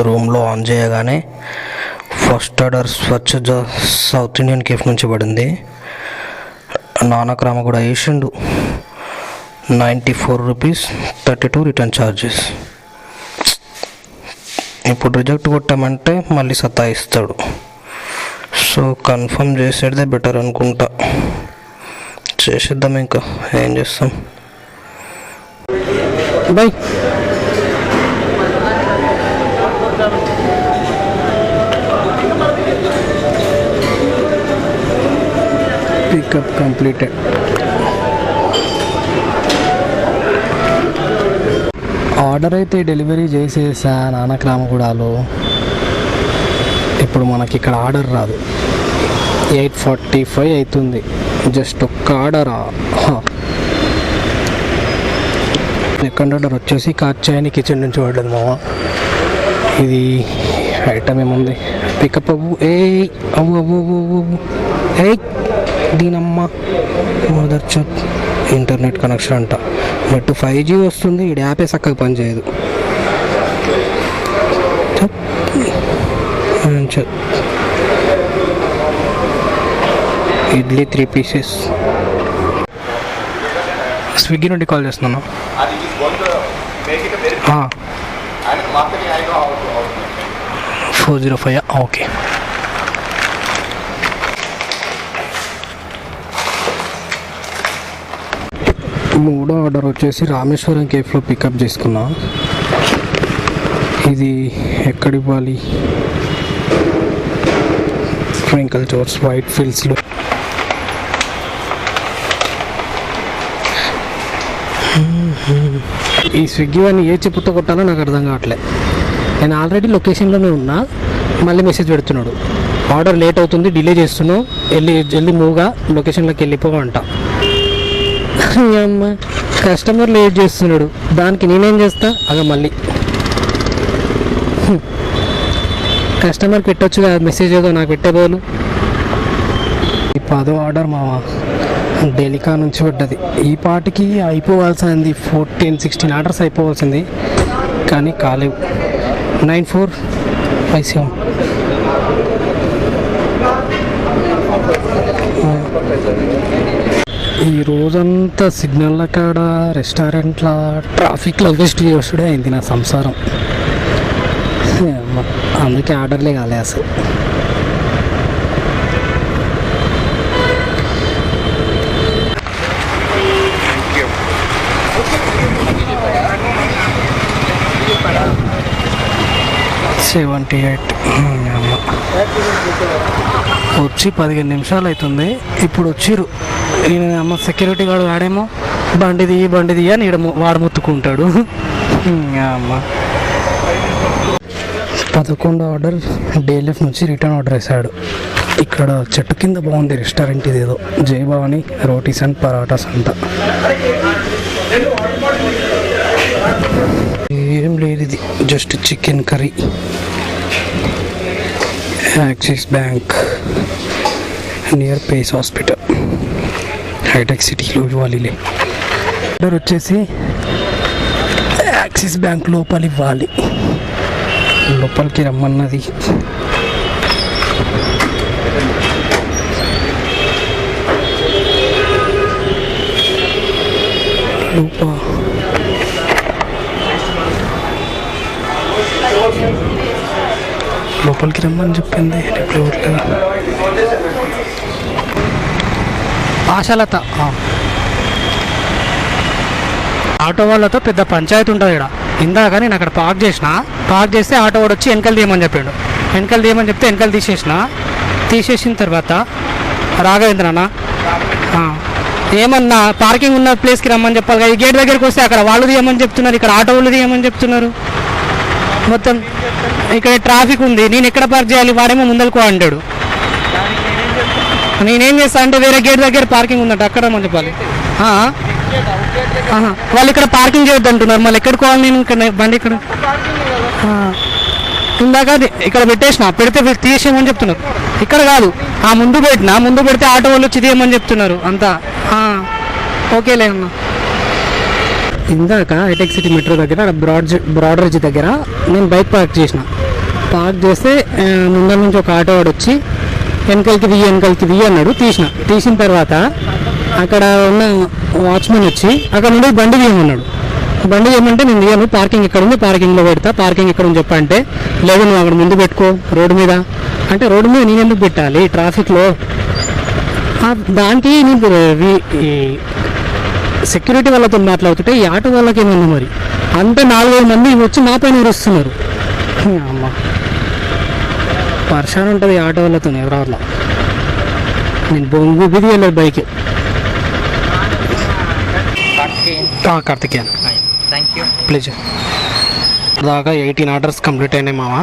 రూమ్లో ఆన్ చేయగానే first order Swachh south Indian cafe నుంచి పడింది. నానక్రామ కూడా వేసిండు. 94 రూపీస్ 32 రిటర్న్ ఛార్జెస్. ఇప్పుడు రిజెక్ట్ కొట్టామంటే మళ్ళీ సతాయిస్తాడు. సో కన్ఫర్మ్ చేసేదే బెటర్ అనుకుంటా. చేసేద్దాం, ఇంకా ఏం చేస్తాం. బై. Pickup completed. ఆర్డర్ అయితే డెలివరీ చేసేసా నానక్రామగూడలో. ఇప్పుడు మనకి ఇక్కడ ఆర్డర్ రాదు. 8:45 అవుతుంది. జస్ట్ ఒక్క ఆర్డరా. సెకండ్ ఆర్డర్ వచ్చేసి కాచాయని కిచెన్ నుంచి పడ్డది మామ. ఇది ఐటమ్ ఏముంది, పికప్ అవ్వు. అవ్వు దీనమ్మ మదర్. ఇంటర్నెట్ కనెక్షన్ అంట. నెట్ 5G వస్తుంది. ఈ యాపే చక్కగా పనిచేయదు. ఇడ్లీ 3 పీసెస్. స్విగ్గీ నుండి కాల్ చేస్తున్నాను. 405. ఓకే. మూడో ఆర్డర్ వచ్చేసి రామేశ్వరం కేఫ్లో పికప్ చేసుకున్నా. ఇది ఎక్కడ ఇవ్వాలి? స్ప్రింకల్ చోర్స్ వైట్ ఫీల్డ్స్లో. ఈ స్విగ్గీ అని ఏ చెప్పుతో కొట్టాలో నాకు అర్థం కావట్లే. నేను ఆల్రెడీ లొకేషన్లోనే ఉన్నా, మళ్ళీ మెసేజ్ పెడుతున్నాడు. ఆర్డర్ లేట్ అవుతుంది, డిలే చేస్తున్నావు, వెళ్ళి మూవ్గా లొకేషన్లోకి వెళ్ళిపోవంట. అమ్మ, కస్టమర్ లేట్ చేస్తున్నాడు, దానికి నేనేం చేస్తా? అగ మళ్ళీ కస్టమర్కి పెట్టొచ్చు కదా మెసేజ్, ఏదో నాకు పెట్టే బోలు. ఈ 10వ ఆర్డర్ మావా డెలికా నుంచి పడ్డది. ఈ పాటికి అయిపోవాల్సింది 14-16 ఆర్డర్స్ అయిపోవాల్సింది, కానీ కాలేవు. 9457. ఈ రోజంతా సిగ్నల్ల కాడ, రెస్టారెంట్ల, ట్రాఫిక్లో వేస్ట్ చేసుడే అయింది నా సంసారం. అందుకే ఆర్డర్లే కాలే అసలు. వచ్చి 15 నిమిషాలు అవుతుంది. ఇప్పుడు వచ్చిర్రు. నేను అమ్మ సెక్యూరిటీ గార్డు వాడేమో బండిది అని వాడు ముత్తుకుంటాడు. అమ్మ 11వ ఆర్డర్ డేలిఫ్ నుంచి రిటర్న్ ఆర్డర్ వేసాడు. ఇక్కడ చెట్టు కింద బాగుంది రెస్టారెంట్, ఇదేదో జయభవాని రోటీస్ అండ్ పరాటాస్ అంట. ఏం లేదు, ఇది just chicken curry. Axis Bank near Pace hospital, Hitech సిటీలో ఇవ్వాలి. ఆర్డర్ వచ్చేసి యాక్సిస్ బ్యాంక్ లోపల ఇవ్వాలి. లోపలికి రమ్మన్నది. లోపలికి రమ్మని చెప్పింది. ఆశాలత ఆటో వాళ్ళతో పెద్ద పంచాయతీ ఉంటుంది ఇక్కడ. ఇందాక నేను అక్కడ పార్క్ చేస్తే ఆటో వాడు వచ్చి వెనకలు తీయమని చెప్పాడు. వెనకలు తీయమని చెప్తే వెనకలు తీసేసిన తర్వాత రాఘవేంద్ర అన్న ఏమన్నా పార్కింగ్ ఉన్న ప్లేస్కి రమ్మని చెప్పాలి కదా. ఈ గేట్ దగ్గరికి వస్తే అక్కడ వాళ్ళు తీయమని చెప్తున్నారు, ఇక్కడ ఆటో వాళ్ళు తీయమని చెప్తున్నారు. మొత్తం ఇక్కడ ట్రాఫిక్ ఉంది, నేను ఎక్కడ పార్క్ చేయాలి? వాడేమో ముందరకు అంటాడు. నేనేం చేస్తా అంటే వేరే గేట్ దగ్గర పార్కింగ్ ఉందంట, అక్కడ రమ్మని చెప్పాలి. వాళ్ళు ఇక్కడ పార్కింగ్ చేయొద్దు అంటున్నారు, మళ్ళీ ఎక్కడికోవాలి? నేను ఇక్కడ బండి ఇక్కడ ఇందాక ఇక్కడ పెడితే తీసేయమని చెప్తున్నారు. ఇక్కడ కాదు, ఆ ముందు పెడితే ఆటో వాళ్ళు వచ్చి తీయమని చెప్తున్నారు అంతా. ఓకేలే అన్న. ఇందాక హైటెక్ సిటీ మెట్రో దగ్గర బ్రాడరేజ్ దగ్గర నేను బైక్ పార్క్ చేసిన. పార్క్ చేస్తే ముందర నుంచి ఒక ఆటో వాడు వచ్చి వెనకలికి దిగి అన్నాడు. తీసిన తర్వాత అక్కడ ఉన్న వాచ్మెన్ వచ్చి అక్కడ నుండి బండి తీయమన్నాడు. బండి ఏమంటే నేను దిగాను, పార్కింగ్ ఇక్కడ ఉంది, పార్కింగ్లో పెడతా, పార్కింగ్ ఇక్కడ ఉంది చెప్పంటే, లేదు నువ్వు అక్కడ ముందు పెట్టుకో రోడ్డు మీద అంటే, రోడ్డు మీద నేను ఎందుకు పెట్టాలి ట్రాఫిక్లో? దానికి నేను సెక్యూరిటీ వాళ్ళతో మాట్లాడుతుంటే ఈ ఆటో వాళ్ళకి ఏమన్నా మరి అంటే 4-5 మంది వచ్చి నా పైన వస్తున్నారు. అమ్మ పర్షాన్ ఉంటుంది ఆటో వాళ్ళతో ఎవరి నేను బొంగు బిది వెళ్ళాడు బైక్. కార్తికేయన్ ప్లీజర్ దాకా 18 ఆర్డర్స్ కంప్లీట్ అయినాయి మామ.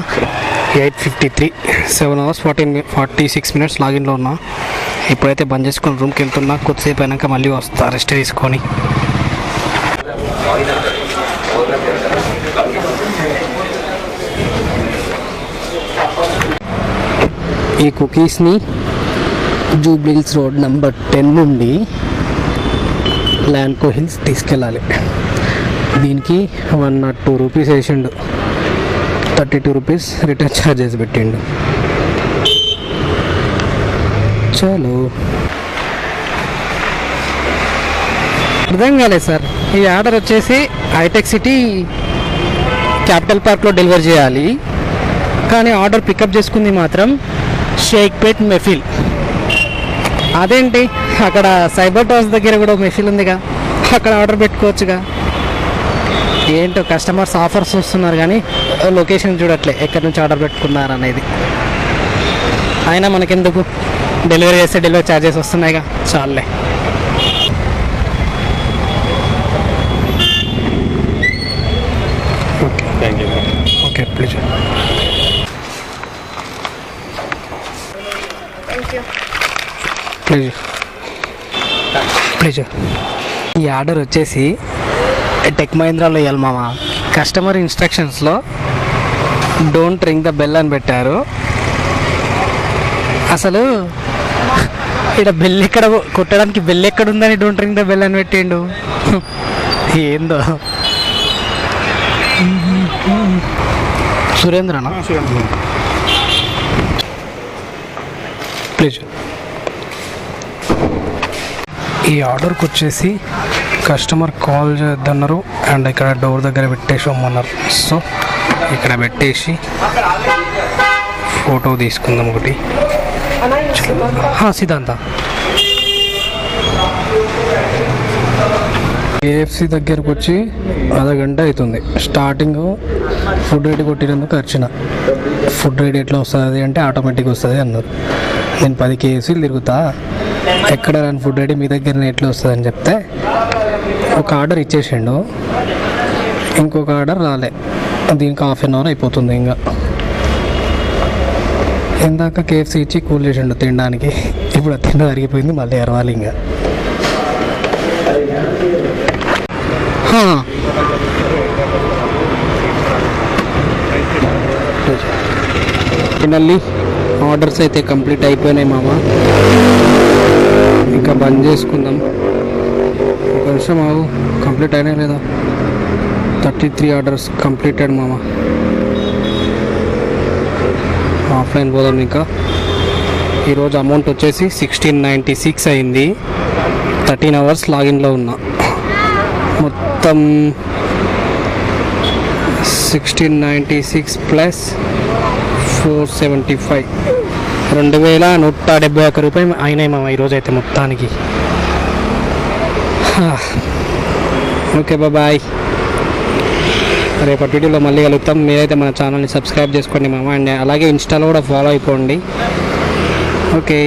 8:53 7 hours 46 minutes లాగిన్లో ఉన్నా. ఇప్పుడైతే బంద్ చేసుకొని రూమ్కి వెళ్తున్నా. కొద్దిసేపు అయినాక మళ్ళీ వస్తా రెస్ట్ తీసుకొని. ఈ కుకీస్ని జూబ్లీహిల్స్ రోడ్ నెంబర్ 10 నుండి ల్యాండ్కో హిల్స్ తీసుకెళ్ళాలి. దీనికి 102 రూపీస్ వేసిండు, 32 రూపీస్ రిటర్న్ ఛార్జెస్ పెట్టిండు. చలో అర్థం కాలేదు సార్. ఈ ఆర్డర్ వచ్చేసి హైటెక్ సిటీ క్యాపిటల్ పార్క్లో డెలివరీ చేయాలి, కానీ ఆర్డర్ పికప్ చేసుకుంది మాత్రం షేక్పేట్ మెఫిల్. అదేంటి అక్కడ సైబర్ టవర్స్ దగ్గర కూడా మెఫిల్ ఉందిగా, అక్కడ ఆర్డర్ పెట్టుకోవచ్చుగా. ఏంటో కస్టమర్స్ ఆఫర్స్ వస్తున్నారు కానీ లొకేషన్ చూడట్లే ఎక్కడి నుంచి ఆర్డర్ పెట్టుకున్నారు అనేది. అయినా మనకెందుకు, డెలివరీ చేస్తే డెలివరీ ఛార్జెస్ వస్తున్నాయిగా, చాలులే. Okay thank you. Okay please please. ఈ ఆర్డర్ వచ్చేసి టెక్ మహీంద్రాలో ఇవ్వాలి మామ. కస్టమర్ ఇన్స్ట్రక్షన్స్లో డోంట్ రింగ్ ద బెల్ అని పెట్టారు. అసలు ఇక్కడ బెల్ ఎక్కడ కొట్టడానికి బెల్ ఎక్కడ ఉందని డోంట్ రింగ్ ద బెల్ అని పెట్టిండు. ఏందో సురేంద్రనా? ప్లీజ్. ఈ ఆర్డర్కి వచ్చేసి కస్టమర్ కాల్ చేద్దన్నారు అండ్ ఇక్కడ డోర్ దగ్గర పెట్టేసి ఇవ్వమన్నారు. సో ఇక్కడ పెట్టేసి ఫోటో తీసుకుందాం ఒకటి. సిద్ధాంత కేఎఫ్సి దగ్గరకు వచ్చి అరగంట అవుతుంది. స్టార్టింగ్ ఫుడ్ రెడీ కొట్టినందుకు వచ్చిన ఫుడ్ రెడీ ఎట్లా వస్తుంది అంటే ఆటోమేటిక్ వస్తుంది అన్నారు. నేను 10 కేఎఫ్సీలు తిరుగుతా, ఎక్కడ రాని ఫుడ్ రెడీ మీ దగ్గర ఎట్లా వస్తుంది అని చెప్తే ఒక ఆర్డర్ ఇచ్చేసిండు, ఇంకొక ఆర్డర్ రాలే. దీనికి 1/2 hour అయిపోతుంది. ఇంకా ఇందాక కేఎఫ్సీ ఇచ్చి కూల్ చేసిండు తినడానికి, ఇప్పుడు తిండి అరిగిపోయింది, మళ్ళీ అరవాలి. ఇంకా ఫైనల్లీ ఆర్డర్స్ అయితే కంప్లీట్ అయిపోయినాయి మామ. ఇంకా బంద్ చేసుకుందాం. ఒక నిమిషం ఆగు, కంప్లీట్ అయినా లేదా? 33 ఆర్డర్స్ కంప్లీటెడ్ మామ. ఆఫ్లైన్ పోదాం. ఇంకా ఈరోజు అమౌంట్ వచ్చేసి 1696 అయింది. 13 hours లాగిన్లో ఉన్నా. మొత్తం 1696 ప్లస్ 475 2171 రూపాయలు అయినాయి మామ ఈరోజు అయితే మొత్తానికి. Okay bye. రేపటి వీడియోలో మళ్ళీ కలుగుతాం. మీరైతే మన ఛానల్ని సబ్స్క్రైబ్ చేసుకోండి మామ, అండ్ అలాగే ఇన్స్టాలో కూడా ఫాలో అయిపోండి. ఓకే.